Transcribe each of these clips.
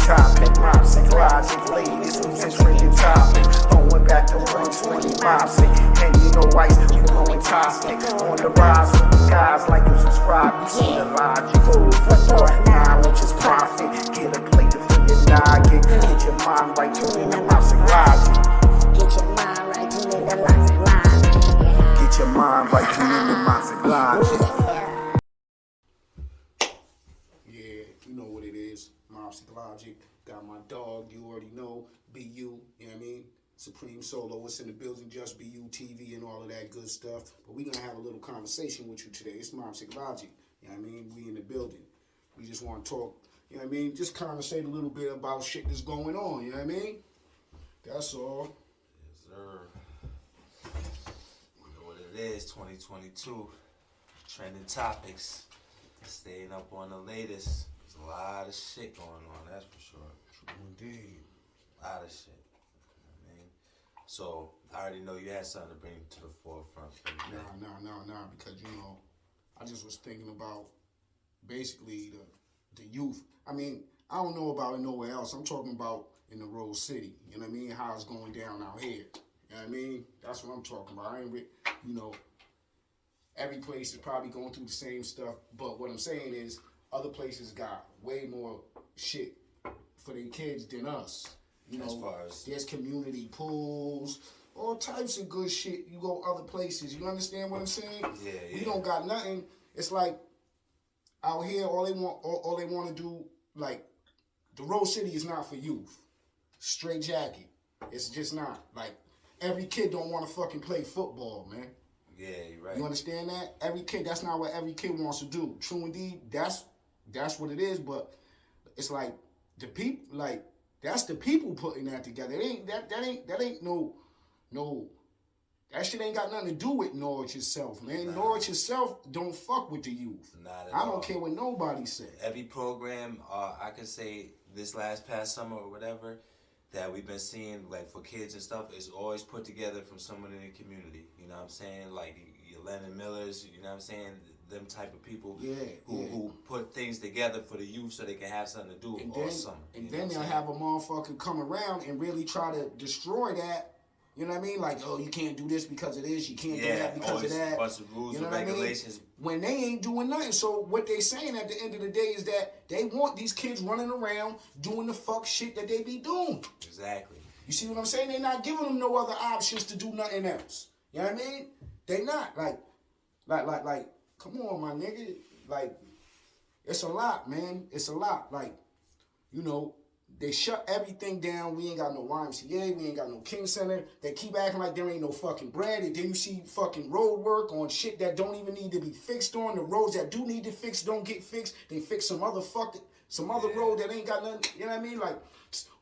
topic. Mopsic, logic, ladies who's a trending topic. Going back to 120 Mopsic. And you know ice, you going toxic. On the rise with the guys, like and subscribe. You see the logic. Food for thought, knowledge is profit. Get a plate to fill your noggin. Get your mind right, tune in the Mopsic logic. Get your mind right, tune in the Mopsic logic. Get your mind right, tune in the Mopsic logic. You know what it is. Mopsic Logic. Got my dog, you already know. BU, you know what I mean? Supreme Solo, what's in the building, just BU TV and all of that good stuff. But we're going to have a little conversation with you today. It's Mopsic Logic. You know what I mean? We in the building. We just want to talk, you know what I mean? Just conversate a little bit about shit that's going on, you know what I mean? That's all. Yes, sir. You know what it is, 2022. Trending topics. Staying up on the latest. There's a lot of shit going on, that's for sure. True indeed. A lot of shit. You know what I mean? So, I already know you had something to bring to the forefront. Nah, because, you know, I just was thinking about basically the youth. I mean, I don't know about it nowhere else. I'm talking about in the Rose City. You know what I mean? How it's going down out here. You know what I mean? That's what I'm talking about. I ain't, you know, every place is probably going through the same stuff. But what I'm saying is other places got way more shit for their kids than us. You know, as far as there's community pools, all types of good shit. You go other places. You understand what I'm saying? Yeah. We don't got nothing. It's like out here, all they want to do, like, the Rose City is not for youth. Straight jacket. It's just not. Like, every kid don't want to fucking play football, man. Yeah, you're right. You understand that? Every kid, that's not what every kid wants to do. True indeed, that's what it is, but it's like the people, like, that's the people putting that together. It ain't that ain't no that shit ain't got nothing to do with Norwich itself, man. Nah. Norwich itself don't fuck with the youth. Not at I all. don't care what nobody say. Every program, I could say this past summer or whatever, that we've been seeing, like, for kids and stuff, is always put together from someone in the community. You know what I'm saying? Like your Lennon Millers, you know what I'm saying? Them type of people who put things together for the youth so they can have something to do all summer. And then they'll have a motherfucker come around and really try to destroy that. You know what I mean? Like, oh, you can't do this because of this. You can't do that because of that. Bunch of rules you know and regulations. I mean? When they ain't doing nothing. So what they saying at the end of the day is that they want these kids running around doing the fuck shit that they be doing. Exactly. You see what I'm saying? They're not giving them no other options to do nothing else. You know what I mean? They not. Like, come on, my nigga. Like, it's a lot, man. It's a lot. Like, you know, they shut everything down. We ain't got no YMCA. We ain't got no King Center. They keep acting like there ain't no fucking bread. And then you see fucking road work on shit that don't even need to be fixed on. The roads that do need to fix don't get fixed. They fix some other road that ain't got nothing. You know what I mean? Like,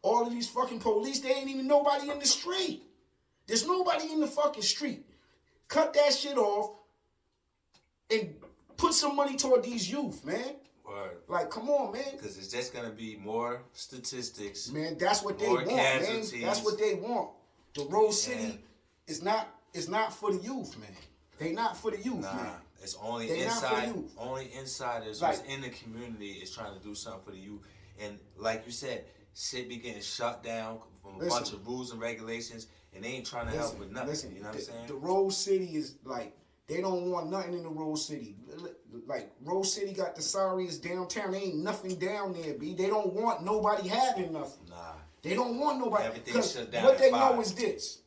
all of these fucking police, they ain't even nobody in the street. There's nobody in the fucking street. Cut that shit off and put some money toward these youth, man. Word. Like, come on, man. Because it's just going to be more statistics. Man, that's what they want, casualties. man. That's what they want. The Rose City is not for the youth, man. They not for the youth, man. It's only they inside. Only insiders who's in the community is trying to do something for the youth. And like you said, shit be getting shut down from a bunch of rules and regulations, and they ain't trying to help with nothing. You know what I'm saying? The Rose City is like, they don't want nothing in the Rose City. Like, Rose City got the sorriest downtown. There ain't nothing down there, B. They don't want nobody having nothing. Nah. They don't want nobody. Everything's shut down. What they know is this.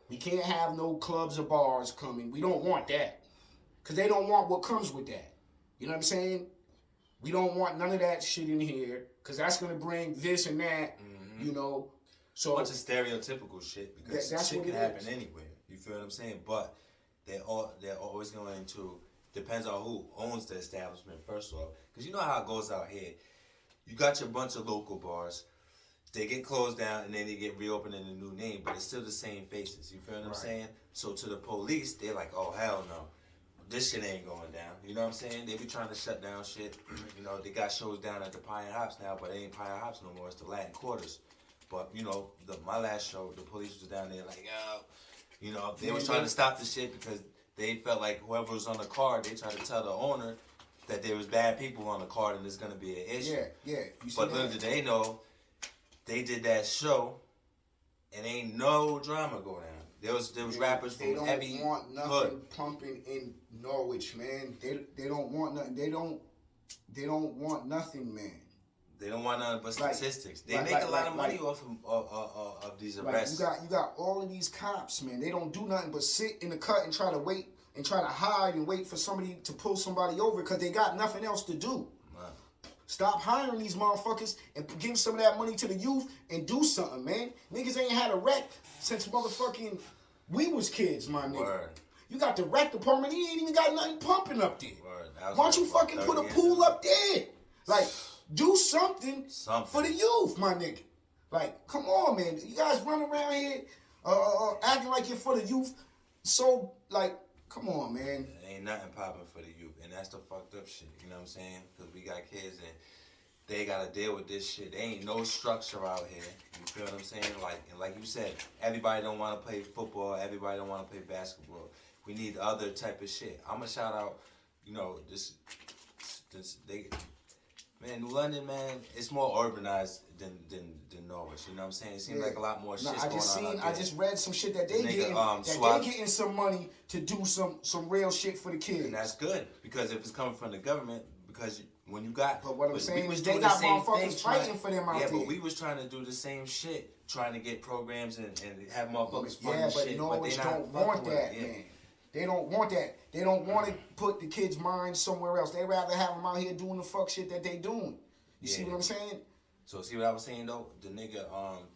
We can't have no clubs or bars coming. We don't want that. Because they don't want what comes with that. You know what I'm saying? We don't want none of that shit in here. Because that's going to bring this and that, you know. So a bunch of stereotypical shit, because that's shit what can it happen is. anywhere. You feel what I'm saying? But they're always going to, depends on who owns the establishment, first off. Because you know how it goes out here. You got your bunch of local bars. They get closed down and then they get reopened in a new name, but it's still the same faces. You feel what I'm saying? So to the police, they're like, oh, hell no. This shit ain't going down. You know what I'm saying? They be trying to shut down shit. You know, they got shows down at the Pine Hops now, but it ain't Pine Hops no more. It's the Latin Quarters. But, you know, my last show, the police was down there like, yo. You know, they was trying to stop the shit because they felt like whoever was on the card, they tried to tell the owner, that there was bad people on the card and there's gonna be an issue. Yeah. You see But that? little did they know, they did that show, and ain't no drama go down. There was rappers They from don't every want nothing hood. pumping in Norwich, man. They don't want nothing. They don't want nothing, man. They don't want nothing but Like- statistics. They like- make like- a lot of like- money off of these Like arrests. you got all of these cops, man. They don't do nothing but sit in the cut and try to wait and try to hide and wait for somebody to pull somebody over because they got nothing else to do. Stop hiring these motherfuckers and give some of that money to the youth and do something, man. Niggas ain't had a wreck since motherfucking we was kids, my nigga. Word. You got the rec department, he ain't even got nothing pumping up there. Word. That was Why don't you like fucking put a 30 pool years up there? Like, do something Something. for the youth, my nigga. Like, come on, man. You guys run around here acting like you're for the youth. So, like, come on, man. Ain't nothing popping for the youth, and that's the fucked up shit. You know what I'm saying? Because we got kids and they gotta deal with this shit. There ain't no structure out here. You feel what I'm saying? Like you said, everybody don't want to play football. Everybody don't want to play basketball. We need other type of shit. I'ma shout out, you know, this man, New London, man, it's more urbanized than Norwich. You know what I'm saying? It seems like a lot more shit going on. I just read some shit that they Nigga, getting getting some money to do some real shit for the kids. And that's good, because if it's coming from the government, because when you got, But what I'm saying was is they doing got the same motherfuckers thing, fighting for them out yeah, there. but we was trying to do the same shit, trying to get programs and have motherfuckers fund Yeah, shit, but Norwich they not don't want fucking with that, it, yeah. man. They don't want that. They don't want to put the kids' minds somewhere else. They rather have them out here doing the fuck shit that they doing. You see Yeah. what I'm saying? So see what I was saying though? The nigga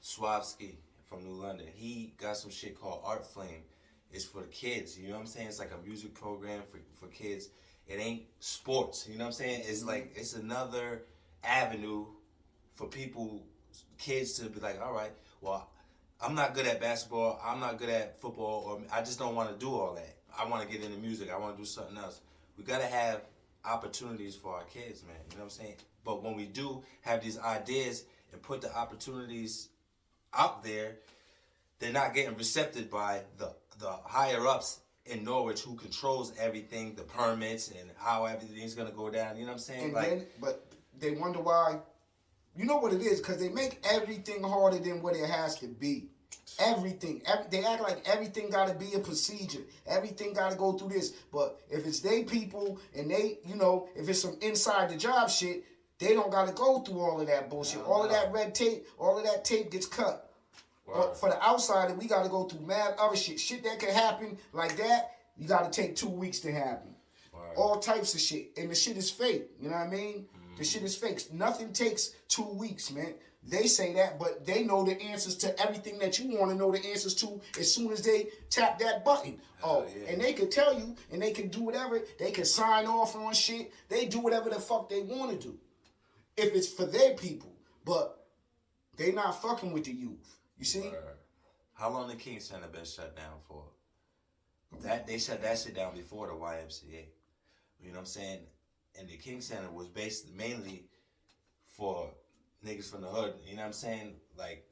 Swavsky from New London, he got some shit called Art Flame. It's for the kids. You know what I'm saying? It's like a music program for kids. It ain't sports. You know what I'm saying? It's like it's another avenue for people, kids to be like, all right, well, I'm not good at basketball. I'm not good at football, or I just don't want to do all that. I want to get into music. I want to do something else. We gotta have opportunities for our kids, man. You know what I'm saying? But when we do have these ideas and put the opportunities out there, they're not getting recepted by the higher ups in Norwich who controls everything, the permits and how everything's gonna go down. You know what I'm saying? And Like, then, but they wonder why. You know what it is? Because they make everything harder than what it has to be. Everything. They act like everything got to be a procedure. Everything got to go through this. But if it's they people and they, you know, if it's some inside the job shit, they don't got to go through all of that bullshit. All of that red tape, all of that tape gets cut. But for the outsider, we got to go through mad other shit. Shit that could happen like that, you got to take 2 weeks to happen. All types of shit. And the shit is fake. You know what I mean? The shit is fake. Nothing takes 2 weeks, man. They say that, but they know the answers to everything that you want to know the answers to as soon as they tap that button. Yeah. And they can tell you, and they can do whatever. They can sign off on shit. They do whatever the fuck they want to do. If it's for their people. But they not fucking with the youth. You see? How long the King Center been shut down for? That they shut that shit down before the YMCA. You know what I'm saying? And the King Center was based mainly for niggas from the hood. You know what I'm saying? Like,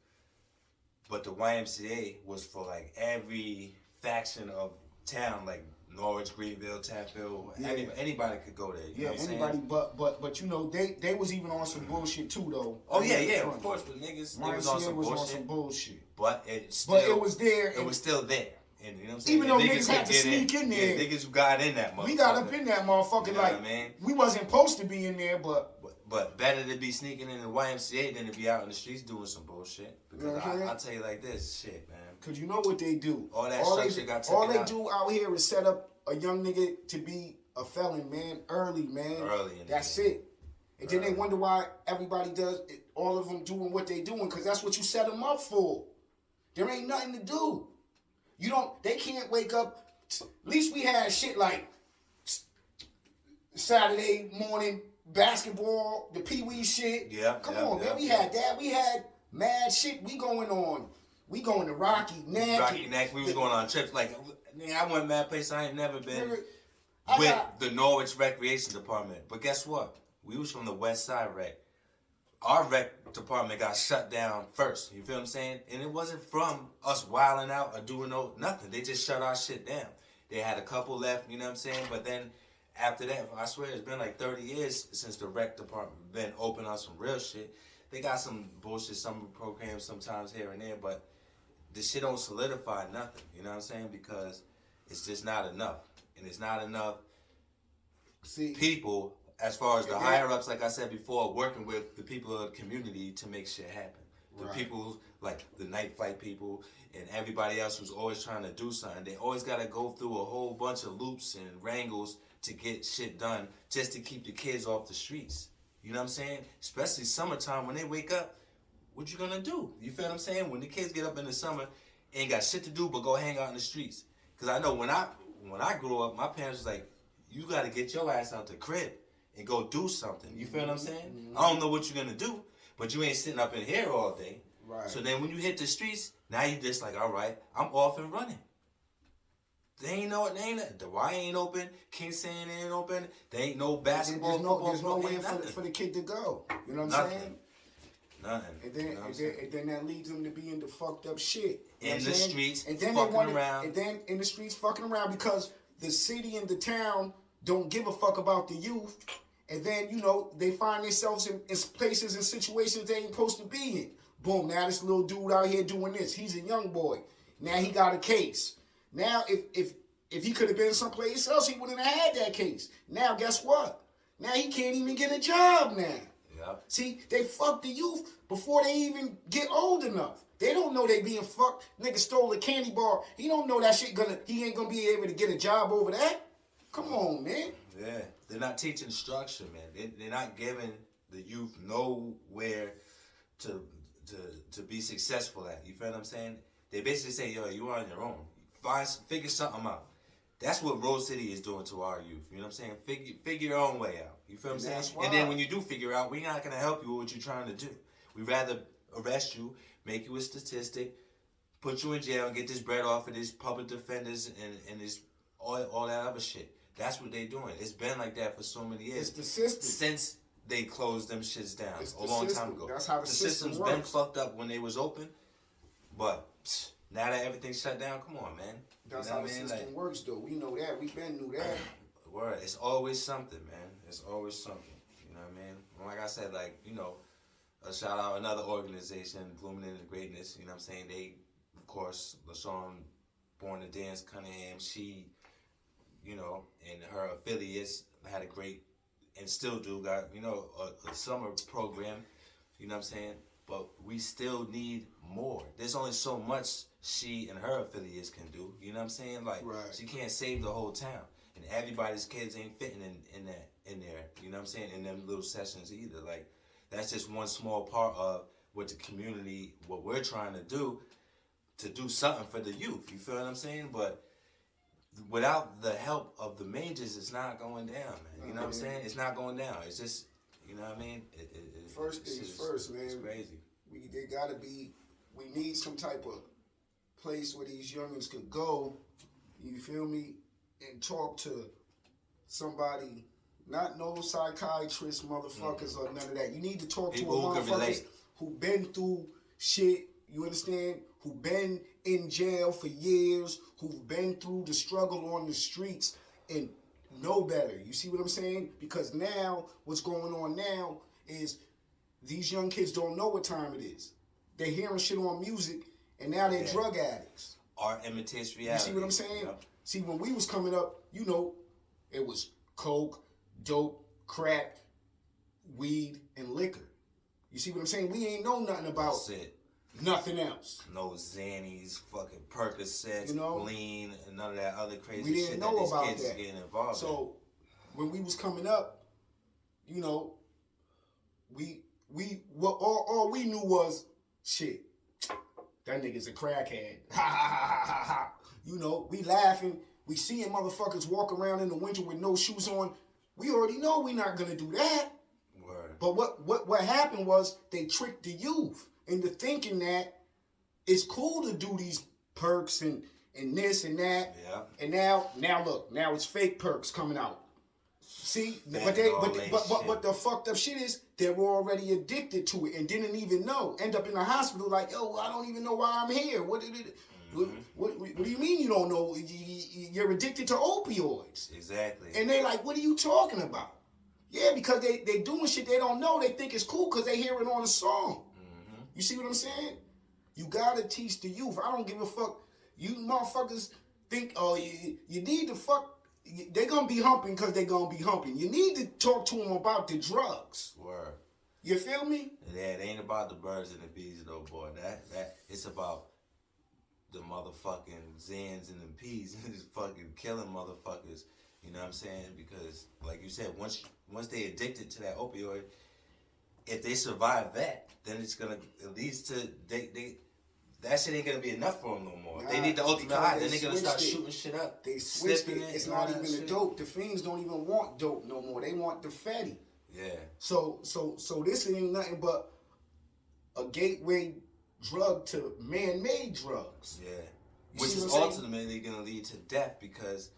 but the YMCA was for like every faction of town, like Norwich, Greenville, Tapville. Yeah. Anybody could go there. You know what I'm anybody, saying? but you know they was even on some bullshit too though. Oh yeah, of course. But niggas, they was on YMCA some was on bullshit. some bullshit. But it was there. It was still there. And you know what I'm saying? Even though And niggas had to could get sneak in there. Yeah, niggas who got in that motherfucker. We got up in that motherfucker, You know like, what I mean? we wasn't supposed to be in there, but But better to be sneaking in the YMCA than to be out in the streets doing some bullshit. Because I'll tell you like this, shit, man. because you know what they do. All that structure got taken All they out. do out here is set up a young nigga to be a felon, man, early, man. Early in the That's game. it. And then they wonder why everybody does it, all of them doing what they doing, because that's what you set them up for. There ain't nothing to do. They can't wake up. At least we had shit like Saturday morning basketball, the Pee-wee shit. Come on, man. We had that. We had mad shit. We going to Rocky Neck. Rocky Neck, we was going on trips. Like, nigga, I went mad place I ain't never been Nigga, with the Norwich Recreation Department. But guess what? We was from the West Side Rec. Our rec department got shut down first. You feel what I'm saying? And it wasn't from us wilding out or doing nothing. They just shut our shit down. They had a couple left, you know what I'm saying? But then after that, I swear it's been like 30 years since the rec department been open on some real shit. They got some bullshit summer programs sometimes here and there, but the shit don't solidify nothing. You know what I'm saying? Because it's just not enough, and it's not enough people as far as the higher ups, like I said before, working with the people of the community to make shit happen. The people like the night fight people and everybody else who's always trying to do something, they always got to go through a whole bunch of loops and wrangles to get shit done just to keep the kids off the streets. You know what I'm saying? Especially summertime when they wake up, what you gonna do? You feel what I'm saying? When the kids get up in the summer, ain't got shit to do but go hang out in the streets. Cause I know when I grew up, my parents was like, you gotta get your ass out the crib and go do something. You feel what I'm saying? Mm-hmm. I don't know what you're gonna do, but you ain't sitting up in here all day. Right. So then when you hit the streets, now you just like, all right, I'm off and running. The Y ain't open, Kingston ain't open, there ain't no basketball, there's no way for the kid to go. You know what I'm saying? Nothing. And then that leads them to be into fucked up shit. In the streets, and then fucking around. And then in the streets fucking around because the city and the town don't give a fuck about the youth. And then, they find themselves in places and situations they ain't supposed to be in. Boom, now this little dude out here doing this. He's a young boy. Now he got a case. Now, if he could have been someplace else, he wouldn't have had that case. Now, guess what? Now he can't even get a job now. Yep. See, they fuck the youth before they even get old enough. They don't know they being fucked. Nigga stole a candy bar. He don't know that shit he ain't gonna be able to get a job over that. Come on, man. Yeah, they're not teaching structure, man. They're not giving the youth nowhere to be successful at. You feel what I'm saying? They basically say, yo, you are on your own. Figure something out. That's what Rose City is doing to our youth. You know what I'm saying? Figure your own way out. You feel what I'm saying? And then when you do figure out, we're not going to help you with what you're trying to do. We'd rather arrest you, make you a statistic, put you in jail, and get this bread off of these public defenders and this all that other shit. That's what they're doing. It's been like that for so many years. It's the system. Since they closed them shits down a long time ago. That's how the system's works. Been fucked up when they was open, but now that everything's shut down, come on, man. That's how the system works, though. We know that. We been knew that. Word. It's always something, man. It's always something. You know what I mean? Like I said, a shout out another organization, Blooming into Greatness. You know what I'm saying? They, of course, LaShawn, Born to Dance Cunningham, she, and her affiliates had a great, and still do, got, a summer program. You know what I'm saying? But we still need more. There's only so much she and her affiliates can do. You know what I'm saying? She can't save the whole town. And everybody's kids ain't fitting in there. You know what I'm saying? In them little sessions either. That's just one small part of what the community, what we're trying to do something for the youth. You feel what I'm saying? But without the help of the majors, it's not going down, man. You know what I'm saying? It's not going down. It's just, you know what I mean? First things first, man. It's crazy. We need some type of place where these youngins could go, you feel me, and talk to somebody, not no psychiatrist motherfuckers or none of that. You need to talk people to a motherfuckers who been through shit, you understand? Who been in jail for years, who've been through the struggle on the streets and know better. You see what I'm saying? Because now, what's going on now is these young kids don't know what time it is. They're hearing shit on music, and now they're drug addicts. Art imitates reality. You see what I'm saying? Yep. See, when we was coming up, it was coke, dope, crack, weed, and liquor. You see what I'm saying? We ain't know nothing about nothing else. No Xannies, fucking Percocets, lean, and none of that other crazy shit. We didn't know that about these kids that. Is getting involved so when we was coming up, all we knew was shit. That nigga's a crackhead. Ha ha ha ha ha. We laughing. We seeing motherfuckers walk around in the winter with no shoes on. We already know we not gonna do that. Word. But what happened was they tricked the youth into thinking that it's cool to do these perks and this and that. Yeah. And now look, now it's fake perks coming out. See, but the fucked up shit is they were already addicted to it and didn't even know. End up in the hospital like, yo, I don't even know why I'm here. What did it? What do you mean you don't know? You're addicted to opioids. Exactly. And they like, what are you talking about? Yeah, because they doing shit they don't know. They think it's cool because they hear it on a song. Mm-hmm. You see what I'm saying? You gotta teach the youth. I don't give a fuck. You motherfuckers think, oh, you need to fuck. They gonna be humping because they gonna be humping. You need to talk to them about the drugs. Word. You feel me? Yeah, it ain't about the birds and the bees though, boy. That it's about the motherfucking Zans and the peas just fucking killing motherfuckers. You know what I'm saying? Because like you said, once they addicted to that opioid, if they survive that, then it's gonna it leads to they that shit ain't gonna be enough for them no more. They need the ultimate high. Then they're gonna start shooting shit up. They switched it. It's not even the the dope. The fiends don't even want dope no more. They want the fatty. Yeah. So this ain't nothing but a gateway drug to man-made drugs. Yeah. You Which see is what I'm saying? ultimately gonna lead to death because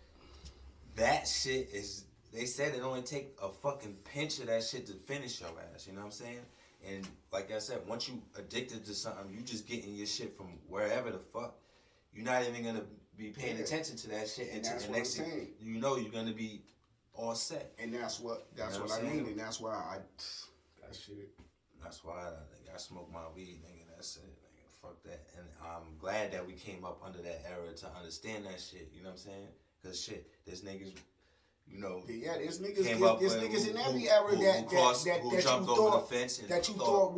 that shit is. They said it only take a fucking pinch of that shit to finish your ass. You know what I'm saying? And like I said, once you addicted to something, you just getting your shit from wherever the fuck. You're not even gonna be paying attention to that shit And until that's the what next I'm thing saying. you know you're gonna be all set. And that's what You know I what I'm mean. saying? And that's why that shit. That's why I smoke my weed, nigga. That's it, nigga. Fuck that. And I'm glad that we came up under that era to understand that shit. You know what I'm saying? Cause shit, there's niggas. You know, Yeah, there's niggas. came up There's with niggas in who- every era who that you jumped over thought the fence and that you thought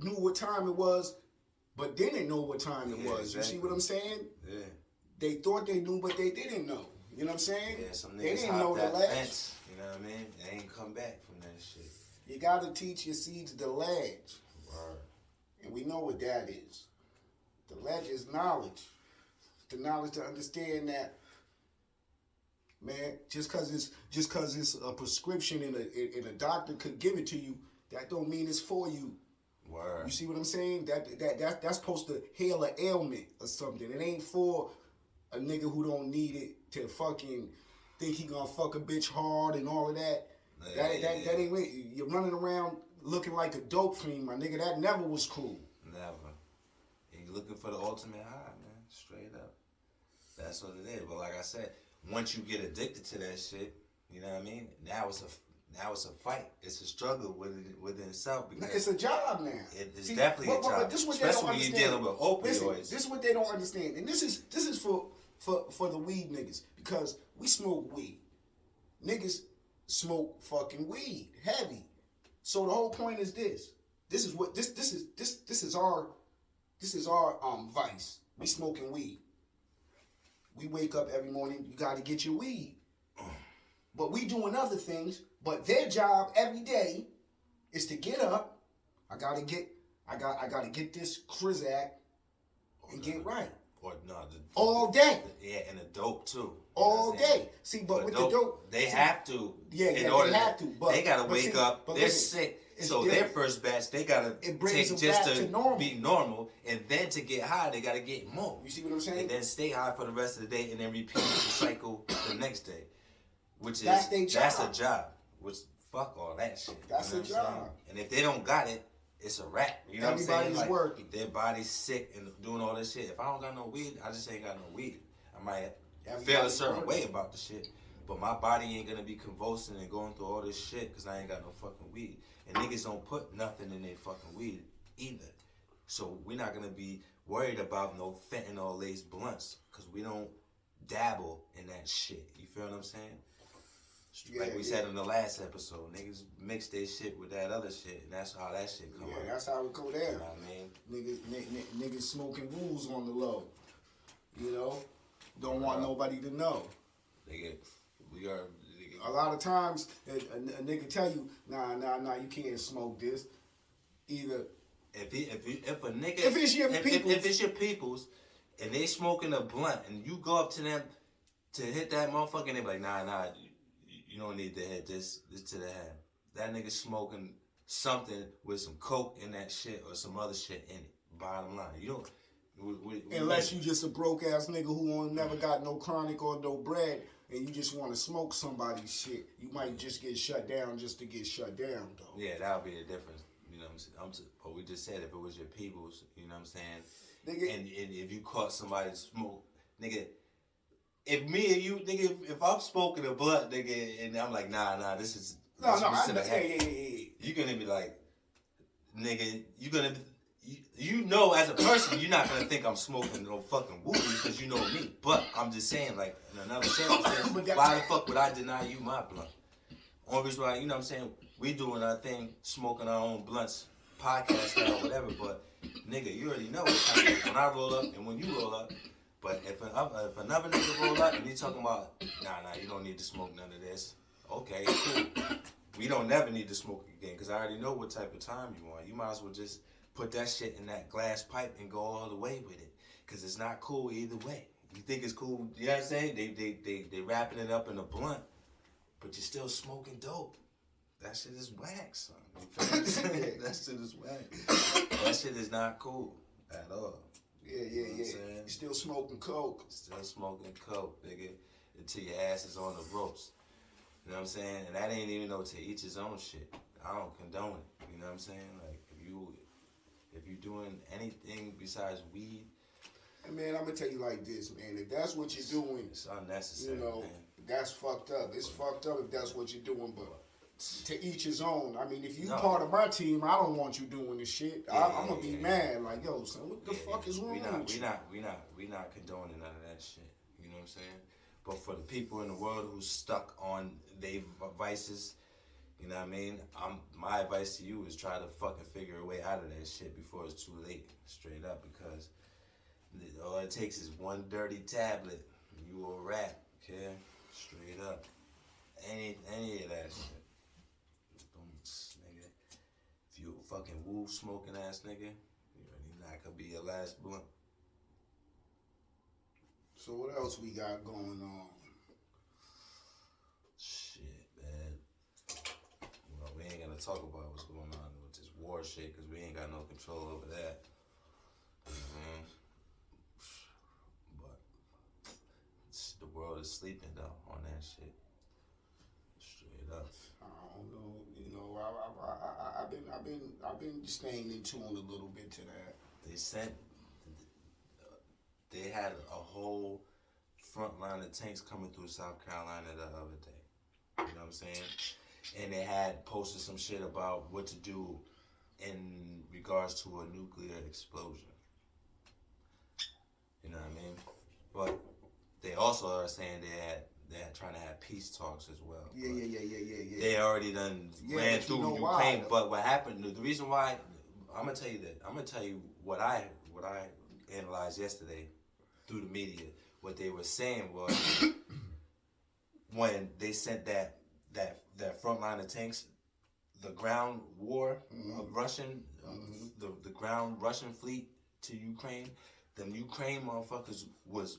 knew what time it was, but didn't know what time it Yeah, was. exactly. You see what I'm saying? Yeah. They thought they knew, but they didn't know. You know what I'm saying? Yeah, some They niggas didn't know hopped the that ledge. fence. You know what I mean? They ain't come back from that shit. You gotta teach your seeds the ledge, Word. and we know what that is. The ledge is knowledge. The knowledge to understand that. Man, just cause it's a prescription and a doctor could give it to you, that don't mean it's for you. Word. You see what I'm saying? That's supposed to heal an ailment or something. It ain't for a nigga who don't need it to fucking think he gonna fuck a bitch hard and all of that. Yeah, That ain't right. You're running around looking like a dope fiend, my nigga. That never was cool. Never. And you looking for the ultimate high, man. Straight up. That's what it is. But like I said, once you get addicted to that shit, you know what I mean? Now it's a fight. It's a struggle within itself because It's a job now. It's definitely a job. But this is what they don't Especially when you're understand. dealing with opioids. Listen, this is what they don't understand, and this is for the weed niggas, because we smoke weed. Niggas smoke fucking weed heavy. So the whole point is this. This is our vice. We smoking weed. We wake up every morning, you gotta get your weed. But we doing other things, but their job every day is to get up. I gotta get this Krizak and get right. Or no, All day. Yeah, and the dope too. All day. See, but with the dope, they have to. Yeah, in yeah, order they have to. But they gotta but wake see, up. but They're listen, sick, it's so different. their first batch they gotta It brings take them just back to to normal. be normal, and then to get high they gotta get more. You see what I'm saying? And then stay high for the rest of the day, and then repeat the cycle the next day, which That's is their that's job. a job. Which fuck all that shit. That's you know a what I'm saying? job. And if they don't got it, it's a wrap. You know what I'm saying? Everybody's Like, working. their body's sick and doing all this shit. If I don't got no weed, I just ain't got no weed. I might feel a Everybody's certain working. way about the shit, but my body ain't gonna be convulsing and going through all this shit because I ain't got no fucking weed. And niggas don't put nothing in their fucking weed either. So we're not gonna be worried about no fentanyl laced blunts because we don't dabble in that shit. You feel what I'm saying? Like we said in the last episode, niggas mix their shit with that other shit, and that's how that shit come Yeah, out. that's how it go down. You know what I mean? Niggas smoking rules on the low. You know? Don't want nobody to know. A lot of times, a nigga tell you, nah, you can't smoke this. Either if a nigga If it's your if it's your peoples and they smoking a blunt and you go up to them to hit that motherfucker and they be like, nah, you don't need to hit this to the head. That nigga smoking something with some coke in that shit or some other shit in it. Bottom line, you don't. unless you just a broke ass nigga who never got no chronic or no bread, and you just want to smoke somebody's shit, you might just get shut down just to get shut down, though. Yeah, that'll be the difference. You know what I'm saying? But we just said if it was your people's, you know what I'm saying? Nigga. And if you caught somebody smoke, nigga, if me and you, nigga, if I'm smoking a blunt, nigga, and I'm like, nah, this is No, what's in the yeah, head. yeah. You're gonna be like, nigga, you know, as a person, you're not gonna think I'm smoking no fucking woobies because you know me. But I'm just saying, like, in another circumstance, why the fuck would I deny you my blunt? Only reason why, you know what I'm saying, we doing our thing, smoking our own blunts, podcast style, whatever, but nigga, you already know what time it is when I roll up and when you roll up. But if another nigga roll up and he talking about, nah, you don't need to smoke none of this. Okay, cool. We don't never need to smoke again because I already know what type of time you want. You might as well just put that shit in that glass pipe and go all the way with it because it's not cool either way. You think it's cool, you know what I'm saying? They wrapping it up in a blunt, but you're still smoking dope. That shit is whack, son. You feel what I'm saying? That shit is whack. That shit is not cool at all. Yeah. You Still smoking coke. Still smoking coke, nigga, until your ass is on the ropes. You know what I'm saying? And that ain't even no to each his own shit. I don't condone it. You know what I'm saying? Like if you doing anything besides weed, And man, I'm gonna tell you like this, man. If that's what you're doing, it's unnecessary. you know, man. that's fucked up. It's fucked up if that's what you're doing, but to each his own. I mean, if you No. part of my team, I don't want you doing this shit. I'm gonna be mad. Like, yo, son, what the fuck is wrong with you? We not condoning none of that shit. You know what I'm saying? But for the people in the world who's stuck on their vices, you know what I mean? My advice to you is try to fucking figure a way out of that shit before it's too late. Straight up, because all it takes is one dirty tablet, you a rat. Okay, straight up. Any of that shit. Nigga. If you a fucking woo smoking ass nigga, you already not gonna be your last blunt. So what else we got going on? Shit, man. Well, we ain't gonna talk about what's going on with this war shit because we ain't got no control over that. But the world is sleeping though on that shit. Straight up. I don't know. You know, I've been staying in tune a little bit to that. They had a whole front line of tanks coming through South Carolina the other day. You know what I'm saying? And they had posted some shit about what to do in regards to a nuclear explosion. You know what I mean? But they also are saying they're trying to have peace talks as well. Yeah. They already done ran through Ukraine. Why, but what happened? The reason why I'm gonna tell you that. I'm gonna tell you what I analyzed yesterday through the media. What they were saying was when they sent that front line of tanks, the ground war of Russian, the ground Russian fleet to Ukraine, them Ukraine motherfuckers was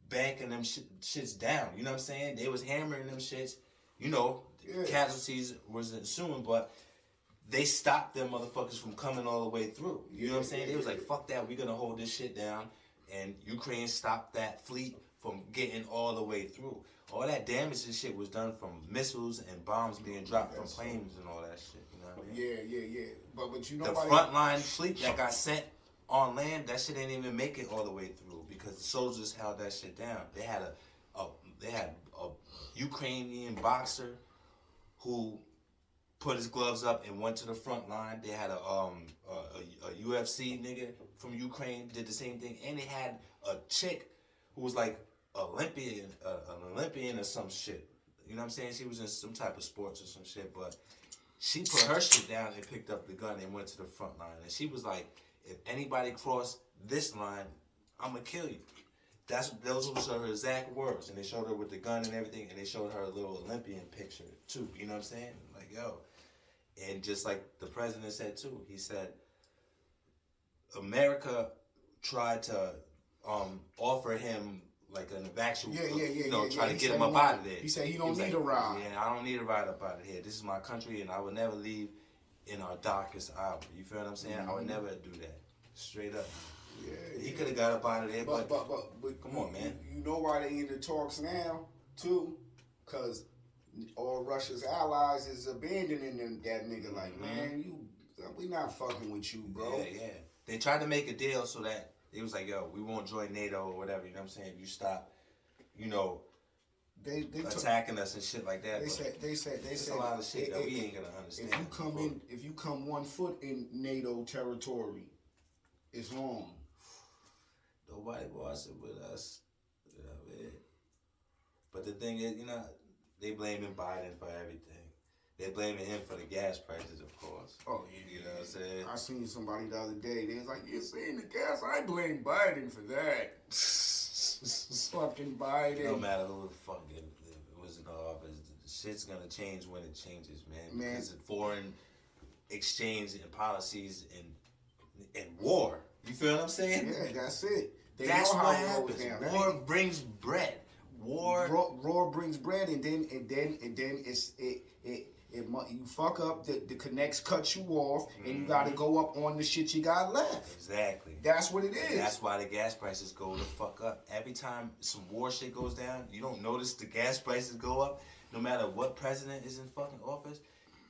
banking them shits down. You know what I'm saying? They was hammering them shits. You know, casualties was ensuing, but they stopped them motherfuckers from coming all the way through. You know what I'm saying? They was like, fuck that, we're gonna hold this shit down. And Ukraine stopped that fleet from getting all the way through. All that damage and shit was done from missiles and bombs being dropped from planes and all that shit. You know what I mean? Yeah. But you know the frontline fleet that got sent on land, that shit didn't even make it all the way through because the soldiers held that shit down. They had a Ukrainian boxer who put his gloves up and went to the front line. They had a UFC nigga from Ukraine did the same thing, and they had a chick who was like an Olympian or some shit. You know what I'm saying? She was in some type of sports or some shit, but she put her shit down and picked up the gun and went to the front line. And she was like, if anybody cross this line, I'm gonna kill you. Those were her exact words. And they showed her with the gun and everything, and they showed her a little Olympian picture too. You know what I'm saying? Like, yo. And just like the president said too, he said America tried to offer him like an evacuation, try to get him up out of there. He said he don't need a ride. Yeah, I don't need a ride up out of here. This is my country, and I would never leave in our darkest hour. You feel what I'm saying? I would never do that. Straight up. Yeah, he could have got up out of there, but come on, man. You know why they in the talks now too? Cause all Russia's allies is abandoning that nigga. Like, man, we not fucking with you, bro. Yeah. They tried to make a deal so that it was like, yo, we won't join NATO or whatever. You know what I'm saying? You stop, you know, they attacking us and shit like that. They said a lot of shit that we ain't gonna understand. If you come 1 foot in NATO territory, it's wrong. Nobody wants it with us. You know what I mean? But the thing is, you know, they blaming Biden for everything. They blaming him for the gas prices, of course. Oh, yeah. You know what I'm saying? I seen somebody the other day. They was like, "You're saying the gas? I blame Biden for that." Fucking Biden. No matter who the fuck it was in the office, the shit's gonna change when it changes, man. Because of foreign exchange and policies and war. You feel what I'm saying? Yeah, that's it. That's what happens. War brings bread. War brings bread, and then you fuck up, the connects cut you off, and you got to go up on the shit you got left. Exactly. That's what it is. And that's why the gas prices go the fuck up. Every time some war shit goes down, you don't notice the gas prices go up. No matter what president is in fucking office,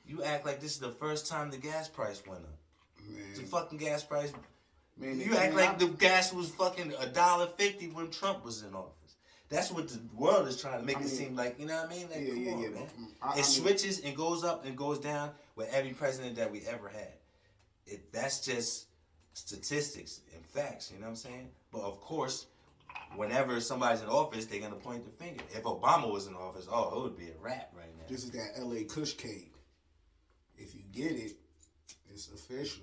you act like this is the first time the gas price went up. Man. The fucking gas price. Man, You act like the gas was fucking $1.50 when Trump was in office. That's what the world is trying to make it seem like. You know what I mean? Like, come on, man. It switches and goes up and goes down with every president that we ever had. That's just statistics and facts. You know what I'm saying? But of course, whenever somebody's in office, they're gonna point the finger. If Obama was in office, it would be a wrap right now. This is that L.A. Kush cake. If you get it, it's official.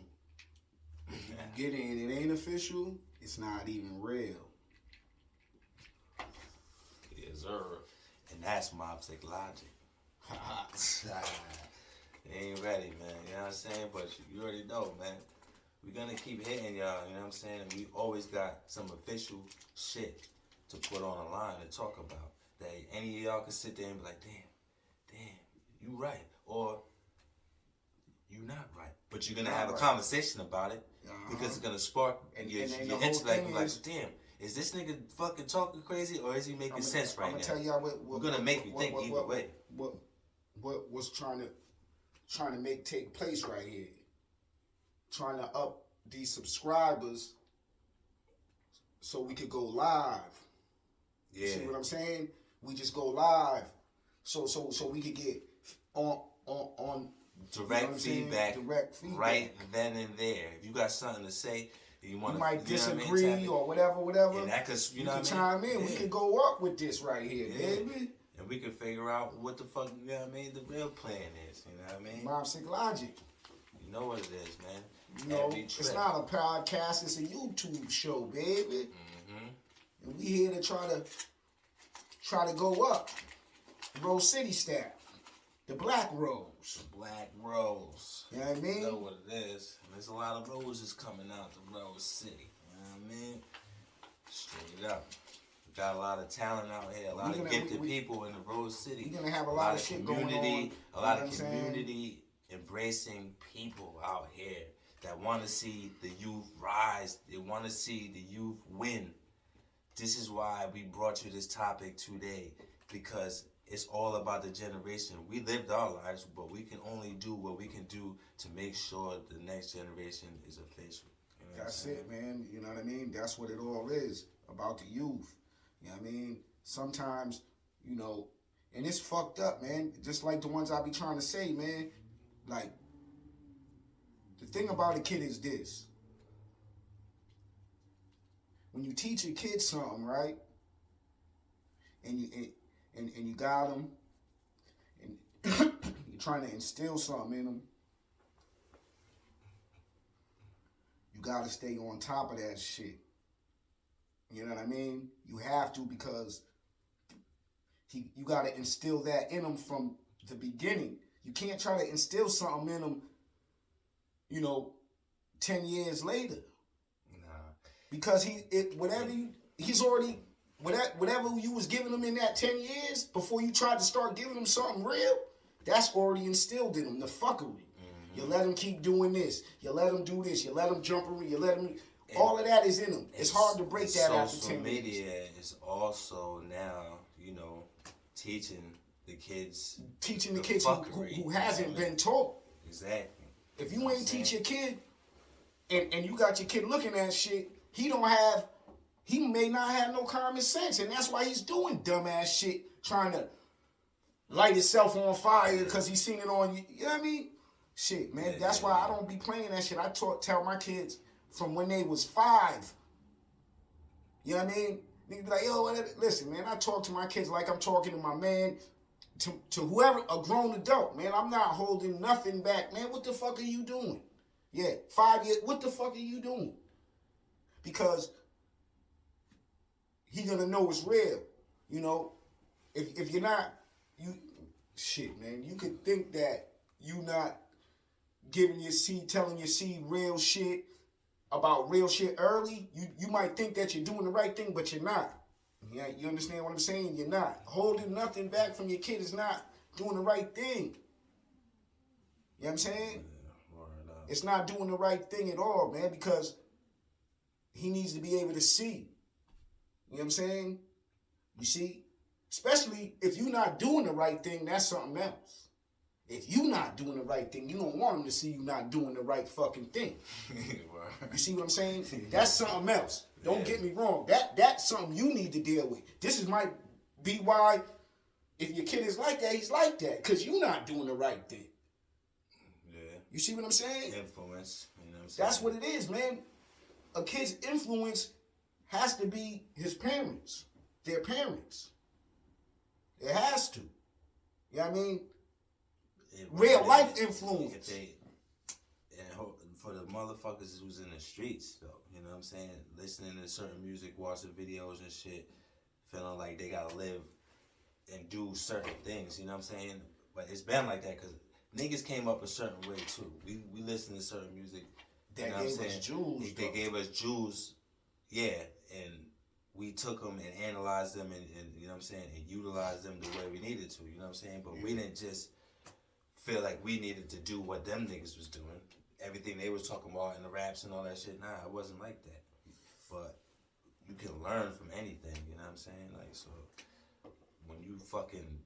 If you get it and it ain't official, it's not even real. Yes, sir. And that's Mopsic logic. They ain't ready, man. You know what I'm saying? But you already know, man. We're gonna keep hitting y'all, you know what I'm saying? And we always got some official shit to put on the line and talk about. That any of y'all can sit there and be like, damn, you right. Or you not right. But you're gonna have a conversation about it because it's gonna spark your intellect. Like, damn, is this nigga fucking talking crazy or is he making sense right now? I'm gonna tell y'all we're gonna make you think either way. What's trying to make take place right here? Trying to up these subscribers so we could go live. Yeah. See what I'm saying? We just go live, so we could get on direct feedback right then and there. If you got something to say, you might disagree or whatever. And that could, you know what chime in. Yeah. We could go up with this right here, baby. And we can figure out what the fuck, you know what I mean, the real plan is. You know what I mean? Mopsic logic. You know what it is, man. You know, it's not a podcast, it's a YouTube show, baby. Mm-hmm. And we here to try to go up. Rose City style. The Black Rose. The Black Rose. You know what I mean? You know what it is. And there's a lot of roses coming out to Rose City. You know what I mean? Straight up. We got a lot of talent out here. A lot of gifted people in the Rose City. We're going to have a lot of shit going on. A lot of community embracing people out here that want to see the youth rise. They want to see the youth win. This is why we brought you this topic today, because it's all about the generation. We lived our lives, but we can only do what we can do to make sure the next generation is official. You know That's it, man. You know what I mean? That's what it all is, about the youth. You know what I mean? Sometimes, you know, and it's fucked up, man. Just like the ones I be trying to say, man. Like, the thing about a kid is this. When you teach a kid something, right? And you got them, and you're trying to instill something in them, you got to stay on top of that shit. You know what I mean? You have to, because you got to instill that in them from the beginning. You can't try to instill something in them, 10 years later. Nah. Because whatever you was giving him in that 10 years before you tried to start giving him something real, that's already instilled in him, the fuckery. Mm-hmm. You let him keep doing this. You let him do this. You let him jump around. You let him... all of that is in him. It's hard to break that after 10 years. Social media is also now, teaching the kids. Teaching the kids who hasn't been taught. Exactly. If you ain't teach your kid, and you got your kid looking at shit, he may not have no common sense, and that's why he's doing dumbass shit, trying to light himself on fire because he's seen it on you. You know what I mean? Shit, man. That's why I don't be playing that shit. I tell my kids from when they was 5. You know what I mean? Niggas be like, yo, listen, man, I talk to my kids like I'm talking to my man, to whoever, a grown adult, man. I'm not holding nothing back, man. What the fuck are you doing? Yeah, 5 years, what the fuck are you doing? Because he gonna know it's real, you know? If you're not, shit, man, you could think that you not giving your seed, telling your seed real shit about real shit early, you might think that you're doing the right thing, but you're not. Yeah, you understand what I'm saying? You're not. Holding nothing back from your kid is not doing the right thing. You know what I'm saying? It's not doing the right thing at all, man, because he needs to be able to see. You know what I'm saying? You see? Especially if you're not doing the right thing, that's something else. If you're not doing the right thing, you don't want him to see you not doing the right fucking thing. You see what I'm saying? That's something else. Don't get me wrong. That's something you need to deal with. This might be why if your kid is like that, he's like that. Because you're not doing the right thing. Yeah. You see what I'm saying? Influence. You know what I'm saying? That's what it is, man. A kid's influence has to be his parents. Their parents. It has to. You know what I mean? Real life influence. For the motherfuckers who's in the streets, though, you know what I'm saying? Listening to certain music, watching videos and shit, feeling like they gotta live and do certain things, you know what I'm saying? But it's been like that because niggas came up a certain way too. We listen to certain music. You know what I'm saying? They gave us jewels, yeah, and we took them and analyzed them and you know what I'm saying, and utilized them the way we needed to, you know what I'm saying? But we didn't just feel like we needed to do what them niggas was doing. Everything they was talking about in the raps and all that shit. Nah, it wasn't like that. But you can learn from anything, you know what I'm saying? Like, so when you fucking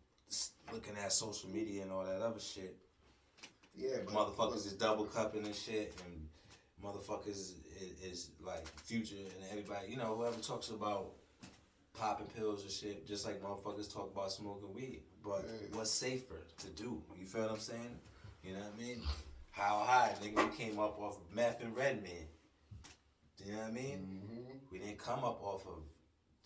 looking at social media and all that other shit, yeah, motherfuckers is double cupping and shit, and motherfuckers is like Future and everybody, you know, whoever talks about popping pills and shit, just like motherfuckers talk about smoking weed. But what's safer to do? You feel what I'm saying? You know what I mean? How high, nigga, we came up off of meth and red man. You know what I mean? Mm-hmm. We didn't come up off of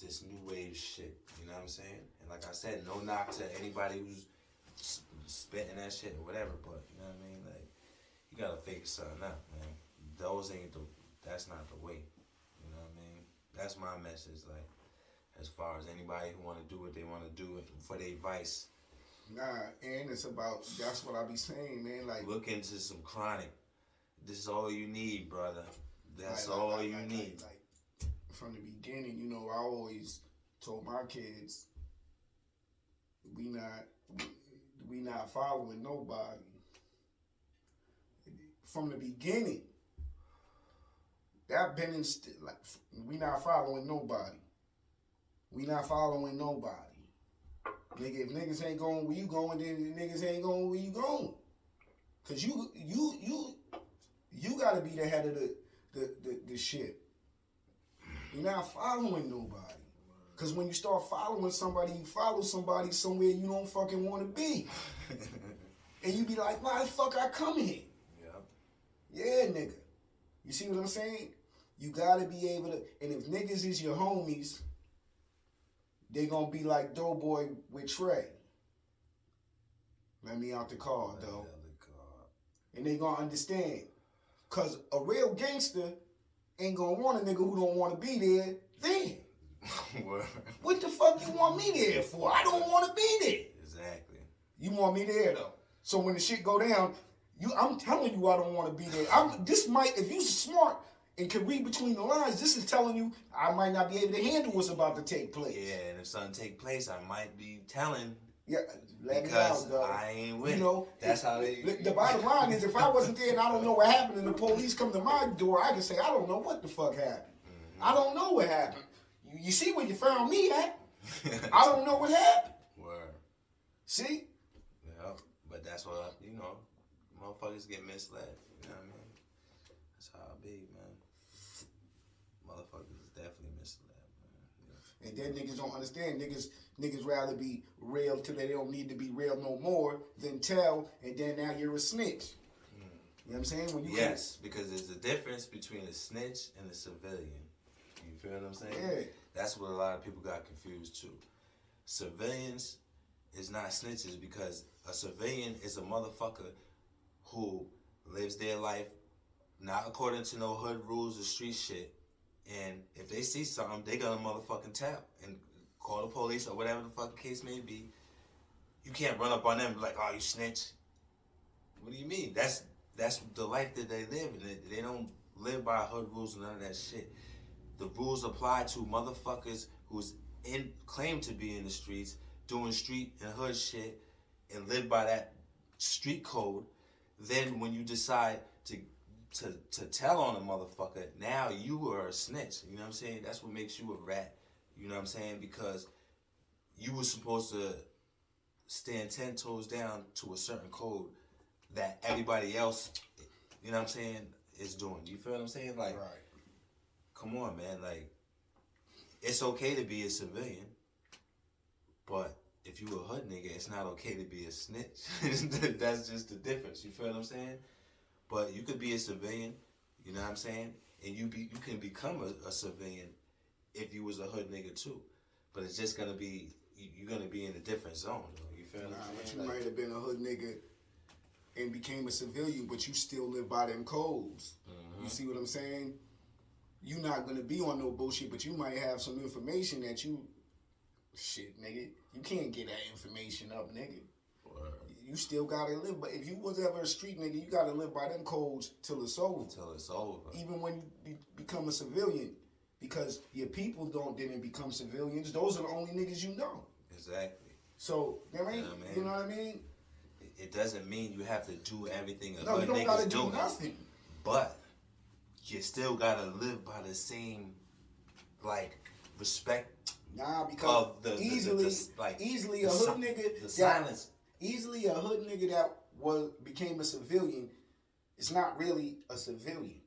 this new wave shit. You know what I'm saying? And like I said, no knock to anybody who's spitting that shit or whatever, but you know what I mean? Like, you gotta figure something out, man. That's not the way. You know what I mean? That's my message, like, as far as anybody who wanna do what they wanna do it for their vice. Nah, and it's about, that's what I be saying, man. Like, look into some chronic. This is all you need, brother. That's all you need. Like, from the beginning, you know, I always told my kids, we not following nobody. From the beginning, that been like, we not following nobody. We not following nobody. Nigga, if niggas ain't going where you going, then niggas ain't going where you going. Cause you gotta be the head of the shit. You're not following nobody. Cause when you start following somebody, you follow somebody somewhere you don't fucking want to be. And you be like, why the fuck I come here? Yeah, nigga. You see what I'm saying? You gotta be able to, and if niggas is your homies, they gonna be like Doughboy with Trey. Let me out the car, though. And they gonna understand. Cause a real gangster ain't gonna want a nigga who don't wanna be there then. What the fuck you want me there for? I don't wanna be there. Exactly. You want me there though. So when the shit go down, I'm telling you I don't wanna be there. If you smart and can read between the lines, this is telling you I might not be able to handle what's about to take place. Yeah, and if something take place, I might be telling. Yeah, let because me out, though. I ain't with you know, that's how they. The bottom line is, if I wasn't there and I don't know what happened, and the police come to my door, I can say I don't know what the fuck happened. Mm-hmm. I don't know what happened. You see where you found me at? I don't know what happened. Word. See? Yeah, but that's what, motherfuckers get misled. You know what I mean? That's how it be, man. Motherfuckers is definitely misled, man. And then niggas don't understand. Niggas rather be real till they don't need to be real no more than tell, and then now you're a snitch. You know what I'm saying? When you Yes, because there's a difference between a snitch and a civilian. You feel what I'm saying? Yeah. That's what a lot of people got confused too. Civilians is not snitches because a civilian is a motherfucker who lives their life not according to no hood rules or street shit. And if they see something, they gonna motherfucking tell and call the police or whatever the fucking case may be. You can't run up on them and be like, oh, you snitch. What do you mean? That's the life that they live in. They don't live by hood rules and none of that shit. The rules apply to motherfuckers who's claim to be in the streets, doing street and hood shit, and live by that street code. Then when you decide to tell on a motherfucker, now you are a snitch. You know what I'm saying? That's what makes you a rat. You know what I'm saying? Because you were supposed to stand 10 toes down to a certain code that everybody else, you know what I'm saying, is doing. You feel what I'm saying? Like, right. Come on, man. Like, it's okay to be a civilian, but if you a hood nigga, it's not okay to be a snitch. That's just the difference. You feel what I'm saying? But you could be a civilian, you know what I'm saying? And you can become a civilian if you was a hood nigga too. But it's just gonna be, you're gonna be in a different zone. You feel what I'm But saying? you might have been a hood nigga and became a civilian, but you still live by them codes. You see what I'm saying? You not gonna be on no bullshit, but you might have some information that shit, nigga, you can't get that information up, nigga. Word. You still gotta live, but if you was ever a street nigga, you gotta live by them codes till it's over. Till it's over. Even when you become a civilian, because your people didn't become civilians. Those are the only niggas you know. Exactly. So, you know Yeah, what I mean? It doesn't mean you have to do everything a No, hood you don't nigga's gotta do doing. nothing. But you still gotta live by the same, like, respect. Nah, because of the easily a hood nigga the silence. Easily a hood nigga that became a civilian is not really a civilian.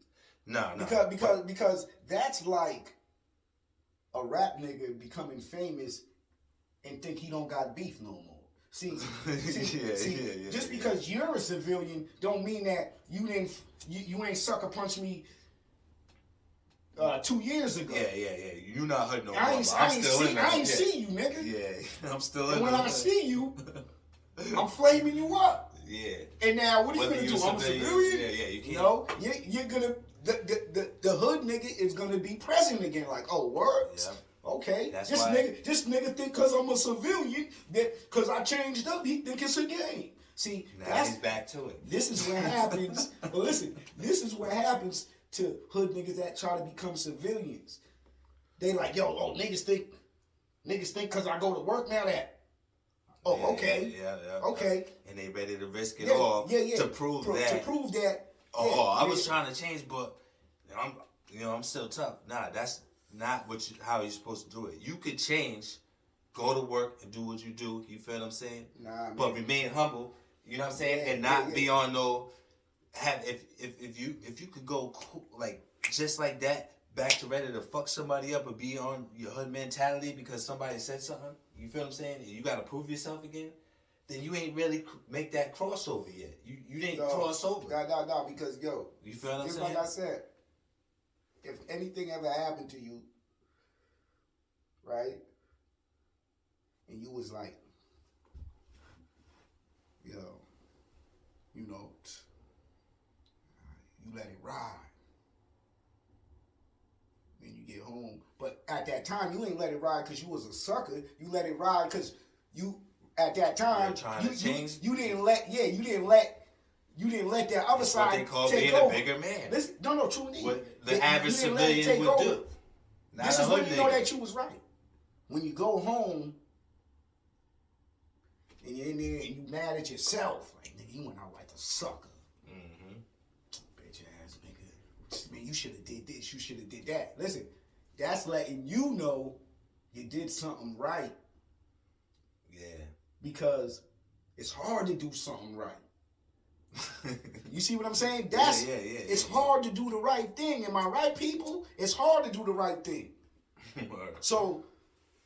No. Because that's like a rap nigga becoming famous and think he don't got beef no more. See, just because you're a civilian don't mean that you ain't sucker punch me 2 years ago. Yeah. You not hood no more. I ain't see you, nigga. Yeah, I'm still in And when the I see you, I'm flaming you up. Yeah. And now what are you Whether gonna you do? I'm a civilian. Yeah, you can't. No, you're gonna the hood nigga is gonna be present again. Like, oh, word. Yeah. Okay. That's this why- nigga think cause I'm a civilian that cause I changed up, he think it's a game. See, Now he's back to it. this is what happens. But listen, this is what happens to hood niggas that try to become civilians. They like, niggas think cause I go to work now that. Oh, Yeah, okay. Yeah. Okay. And they ready to risk it all to prove that. To prove that. I was trying to change, but I'm still tough. Nah, that's not how you're supposed to do it. You could change, go to work and do what you do. You feel what I'm saying? Nah, man. But remain humble. You know what I'm saying? Yeah, and not yeah. be on no. If you could go like just like that, back to ready to fuck somebody up or be on your hood mentality because somebody said something. You feel what I'm saying? And you got to prove yourself again. Then you ain't really make that crossover yet. You didn't cross over. No, because You feel what I'm it's saying? like I said, if anything ever happened to you, right, and you was like, you let it ride. Then you get home. But at that time, you ain't let it ride because you was a sucker. You let it ride because you, at that time, You're trying to change. You didn't let that other That's side what they call take being over. a bigger man. Listen, no, true indeed. What the average you didn't let it civilian take would over. do. Not This a is when hood you know nigga. that you was right. When you go home and you're in there and you mad at yourself, like, nigga, you went out like a sucker. Mm-hmm. Bitch ass nigga. Man, you should have did this, you should have did that. Listen, that's letting you know you did something right Yeah. because It's hard to do something right. You see what I'm saying? It's hard to do the right thing. Am I right, people? It's hard to do the right thing. So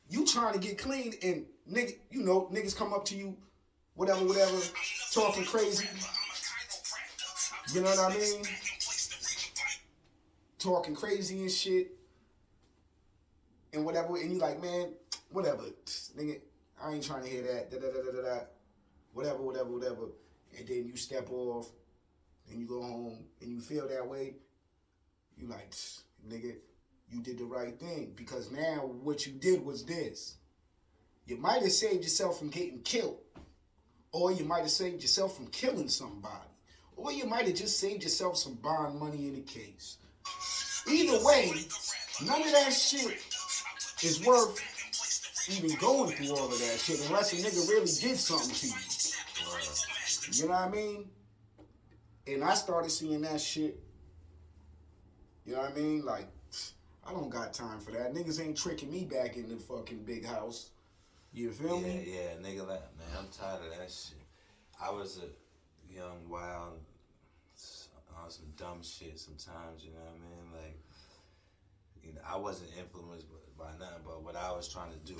you trying to get clean and niggas come up to you, whatever, talking crazy. You know what I mean? Talking crazy and shit. And whatever, and you like, man, whatever, nigga, I ain't trying to hear that, whatever. And then you step off, and you go home, and you feel that way. You like, nigga, you did the right thing. Because now what you did was this. You might have saved yourself from getting killed. Or you might have saved yourself from killing somebody. Or you might have just saved yourself some bond money in the case. Either way, none of that shit is worth even going through all of that shit unless a nigga really did something to you. You know what I mean? And I started seeing that shit. You know what I mean? Like, I don't got time for that. Niggas ain't tricking me back in the fucking big house. You feel me? Yeah, nigga, man, I'm tired of that shit. I was a young, wild, on some dumb shit sometimes, you know what I mean? Like, you know, I wasn't influenced by nothing but what I was trying to do,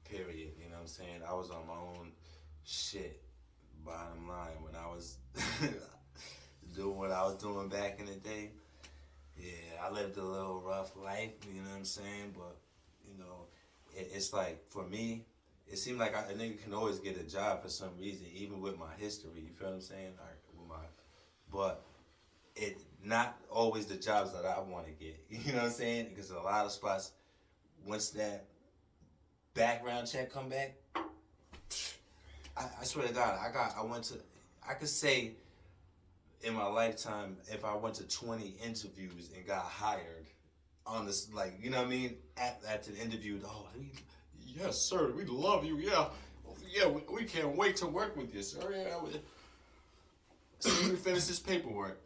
period. You know what I'm saying? I was on my own shit, bottom line. When I was doing what I was doing back in the day, yeah, I lived a little rough life, you know what I'm saying? But, you know, it's like, for me, it seemed like a nigga can always get a job for some reason, even with my history, you feel what I'm saying? But it not always the jobs that I want to get, you know what I'm saying? Because a lot of spots, once that background check come back, I swear to God, I could say in my lifetime, if I went to 20 interviews and got hired on this, like, you know what I mean? After the interview, yes, sir, we love you, yeah, we can't wait to work with you, sir, yeah. So we finish this paperwork.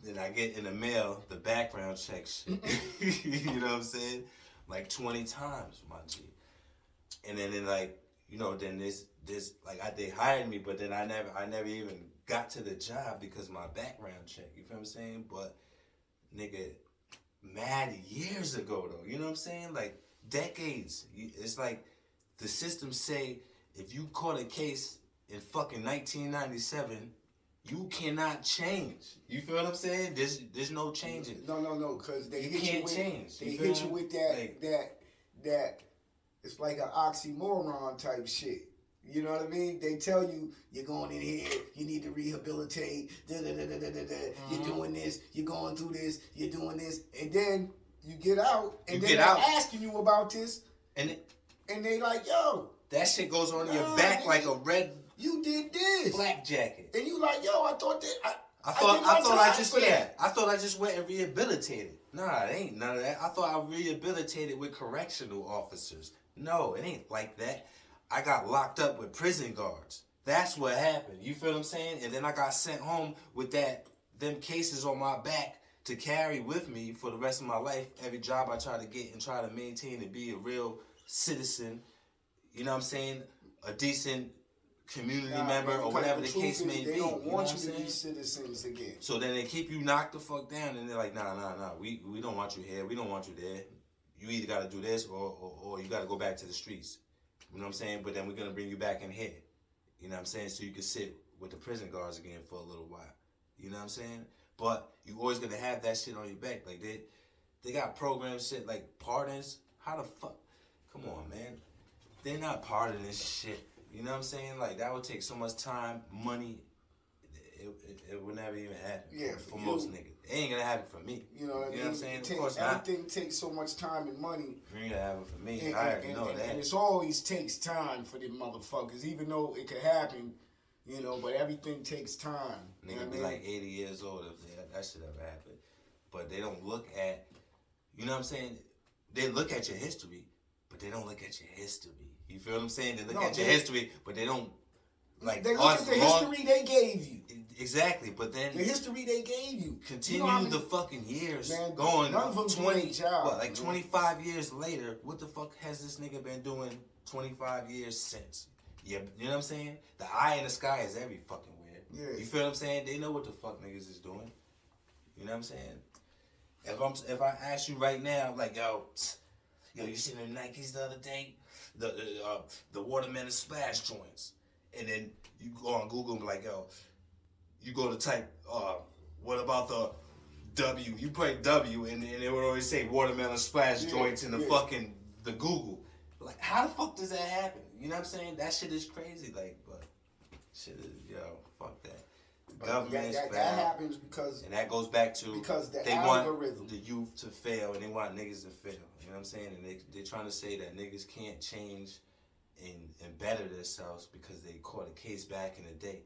Then I get in the mail the background check shit. You know what I'm saying? Like 20 times, my G. And then like, you know, then this like they hired me, but then I never even got to the job because my background check. You feel what I'm saying? But nigga, mad years ago though. You know what I'm saying? Like decades. It's like the system say if you caught a case in fucking 1997. You cannot change. You feel what I'm saying? There's no changing. No, because they hit you with change. They hit you with that. It's like an oxymoron type shit. You know what I mean? They tell you you're going in here, you need to rehabilitate. You're doing this, you're going through this, you're doing this, and then you get out, and then they're asking you about this, and they like, yo, that shit goes on your back like a red. You did this black jacket, and you like, yo, I thought I thought I just went and rehabilitated. Nah, it ain't none of that. I thought I rehabilitated with correctional officers. No, it ain't like that. I got locked up with prison guards. That's what happened. You feel what I'm saying? And then I got sent home with them cases on my back to carry with me for the rest of my life. Every job I try to get and try to maintain and be a real citizen. You know what I'm saying? A decent community member or whatever the case may be. They don't want you to be citizens again. So then they keep you knocked the fuck down and they're like, nah, we don't want you here, we don't want you there. You either gotta do this or you gotta go back to the streets. You know what I'm saying? But then we're gonna bring you back in here. You know what I'm saying? So you can sit with the prison guards again for a little while. You know what I'm saying? But you always gonna have that shit on your back. Like they got programs shit like pardons. How the fuck? Come on, man. They're not pardoning this shit. You know what I'm saying? Like, that would take so much time, money, it would never even happen for most niggas. It ain't gonna happen for me. You know what I mean? I'm saying? Of course not. Everything takes so much time and money. It ain't gonna happen for me. I already know that. And it always takes time for them motherfuckers, even though it could happen, you know, but everything takes time. Nigga be like 80 years old if that shit ever happened. But they don't look at, you know what I'm saying? They look at your history, but they don't look at your history. You feel what I'm saying? They look at your history, but they don't like. They look at the history they gave you. Exactly, but then the history they gave you. Continue the fucking years going. None of them 25 years later. What the fuck has this nigga been doing 25 years since? Yeah, you know what I'm saying? The eye in the sky is every fucking where. Yeah. You feel what I'm saying? They know what the fuck niggas is doing. You know what I'm saying? If I ask you right now, like, yo, you seen them Nikes the other day? The watermelon splash joints. And then you go on Google and be like, yo, you go to type, what about the W? You put W and it would always say watermelon splash joints in the fucking the Google. Like, how the fuck does that happen? You know what I'm saying? That shit is crazy. Like, but shit is, yo, fuck that. The government's that happens because, and that goes back to because they algorithm. want the youth to fail and they want niggas to fail. You know what I'm saying? And they're trying to say that niggas can't change and better themselves because they caught a case back in the day.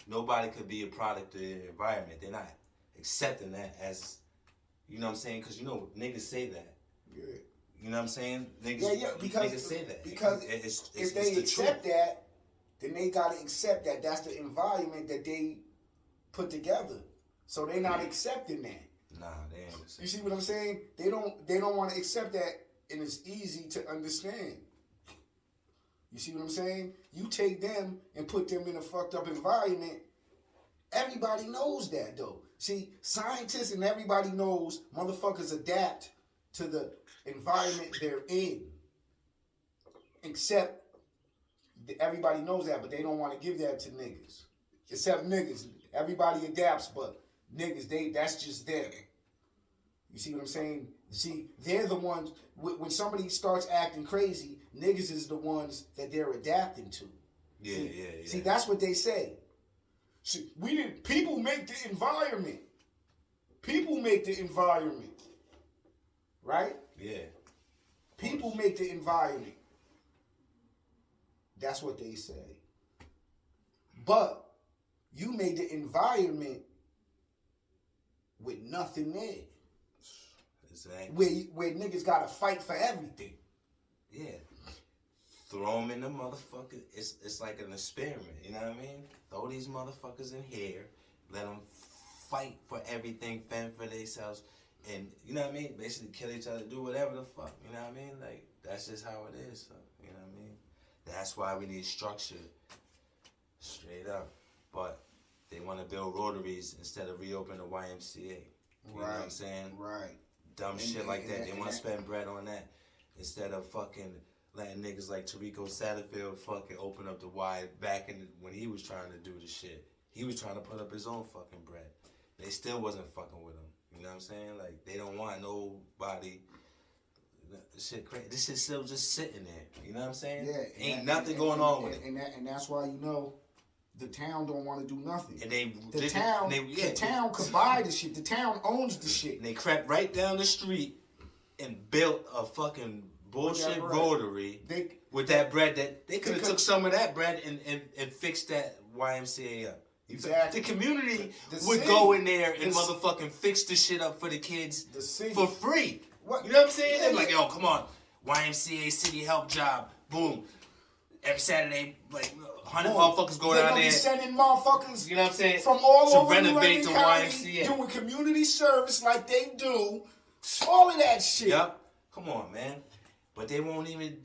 Nobody could be a product of their environment. They're not accepting that as, you know what I'm saying? Because, you know, niggas say that. Yeah. You know what I'm saying? Niggas, because niggas say that. Because if they accept that, then they gotta accept that that's the environment that they put together. So they're not accepting that. Nah, they ain't. You see what I'm saying? They don't want to accept that, and it's easy to understand. You see what I'm saying? You take them and put them in a fucked up environment. Everybody knows that though. See, scientists and everybody knows motherfuckers adapt to the environment they're in. Except everybody knows that, but they don't want to give that to niggas. Except niggas. Everybody adapts, but niggas, that's just them. You see what I'm saying? See, they're the ones, when somebody starts acting crazy, niggas is the ones that they're adapting to. Yeah, see, yeah. See, that's what they say. See, people make the environment. People make the environment. Right? Yeah. People make the environment. That's what they say. But you made the environment with nothing there. Exactly. Where niggas gotta fight for everything. Yeah. Throw them in the motherfucker. It's like an experiment, you know what I mean? Throw these motherfuckers in here. Let them fight for everything, fend for themselves. And, you know what I mean? Basically kill each other, do whatever the fuck, you know what I mean? Like, that's just how it is, so, you know what I mean? That's why we need structure. Straight up. But they want to build rotaries instead of reopen the YMCA. You know what I'm saying? Right. Dumb shit like that. They want to spend bread on that instead of fucking letting niggas like Tarico Satterfield fucking open up the Y back in when he was trying to do the shit. He was trying to put up his own fucking bread. They still wasn't fucking with him. You know what I'm saying? Like, they don't want nobody. This shit crazy. This shit still just sitting there. You know what I'm saying? Yeah. Ain't nothing going on with it. And that's why, you know, the town don't want to do nothing. And the town could buy the shit. The town owns the shit. And they crept right down the street and built a fucking bullshit rotary with that bread that they could have took some of that bread and fixed that YMCA up. Exactly. The community would go in there and motherfucking fix the shit up for the kids for free. What? You know what I'm saying? They're like, yo, come on. YMCA city help job. Boom. Every Saturday, like, 100 motherfuckers go down there. Be sending motherfuckers, you know what I'm saying, from all to over renovate the County, YMCA. doing community service like they do. All of that shit. Yep. Come on, man. But they won't even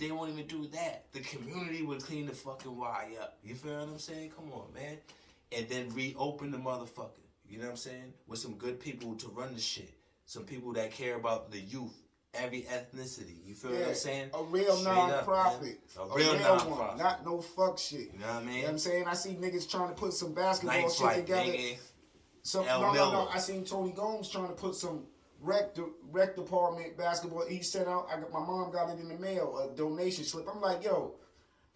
do that. The community would clean the fucking Y up. You feel what I'm saying? Come on, man. And then reopen the motherfucker. You know what I'm saying? With some good people to run the shit. Some people that care about the youth. Every ethnicity. You feel what I'm saying? A real non-profit. A real non-profit. One. Not no fuck shit. You know what I mean? You know what I'm saying? I see niggas trying to put some basketball Night shit flight, together. No. I seen Tony Gomes trying to put some rec department basketball. He sent out, my mom got it in the mail, a donation slip. I'm like, yo,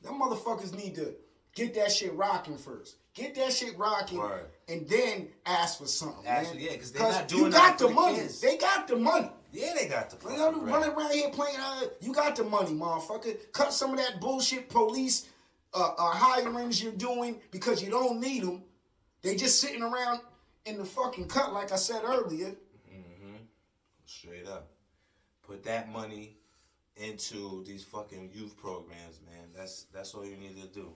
them motherfuckers need to get that shit rocking first. Get that shit rocking, and then ask for something. Yeah, because they're not doing that for the money. kids. They got the money. Yeah, they got the fucking money. Running around here playing, you got the money, motherfucker. Cut some of that bullshit police hirings you're doing because you don't need them. They just sitting around in the fucking cut, like I said earlier. Mm-hmm. Straight up. Put that money into these fucking youth programs, man. That's all you need to do.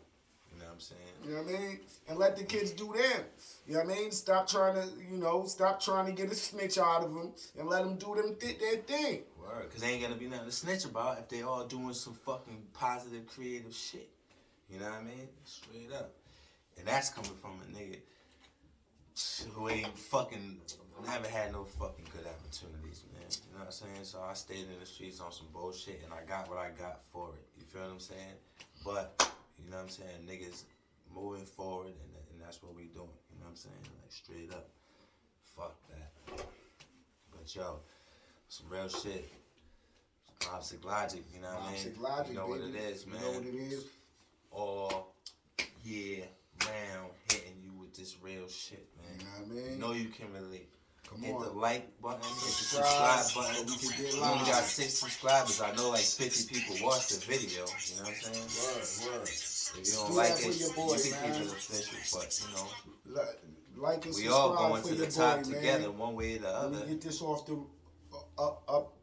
You know what I'm saying? You know what I mean? And let the kids do them. You know what I mean? Stop trying to get a snitch out of them and let them do their thing. Word. Because ain't going to be nothing to snitch about if they all doing some fucking positive, creative shit. You know what I mean? Straight up. And that's coming from a nigga who ain't fucking, never had no fucking good opportunities, man. You know what I'm saying? So I stayed in the streets on some bullshit and I got what I got for it. You feel what I'm saying? But, you know what I'm saying? Niggas moving forward and that's what we doing. You know what I'm saying? Like, straight up. Fuck that. But yo, some real shit. Mopsic Logic, you know what I mean? Mopsic Logic, you know baby. what it is, man. You know what it is? All year round hitting you with this real shit, man. You know what I mean? You know you can relate. Come Hit on. the like button, hit the Subscribe subscribe button. so we can get We only live. got 6 subscribers. I know like 50 people watched the video. You know what I'm saying? Word. If you don't Do like that for it, your boy, you can man. keep it official. But, you know, Like and we subscribe all going for to the your top boy, together man. one way or the Let other. me get this off the up.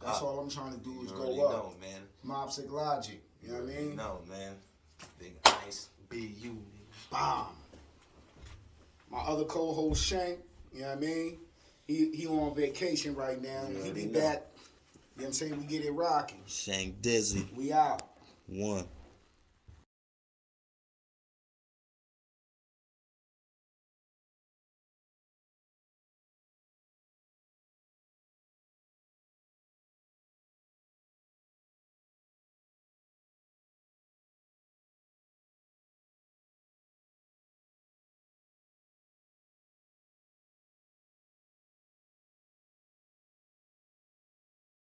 That's Up. all I'm trying to do is You go already up. know, man. Mopsic Logic. You know what I mean? No, man. Big Ice, BU, nigga. Bomb. My other co-host Shank, you know what I mean? He on vacation right now. You He be already know. back. You know what I'm saying? We get it rocking. Shank Dizzy. We out. 1.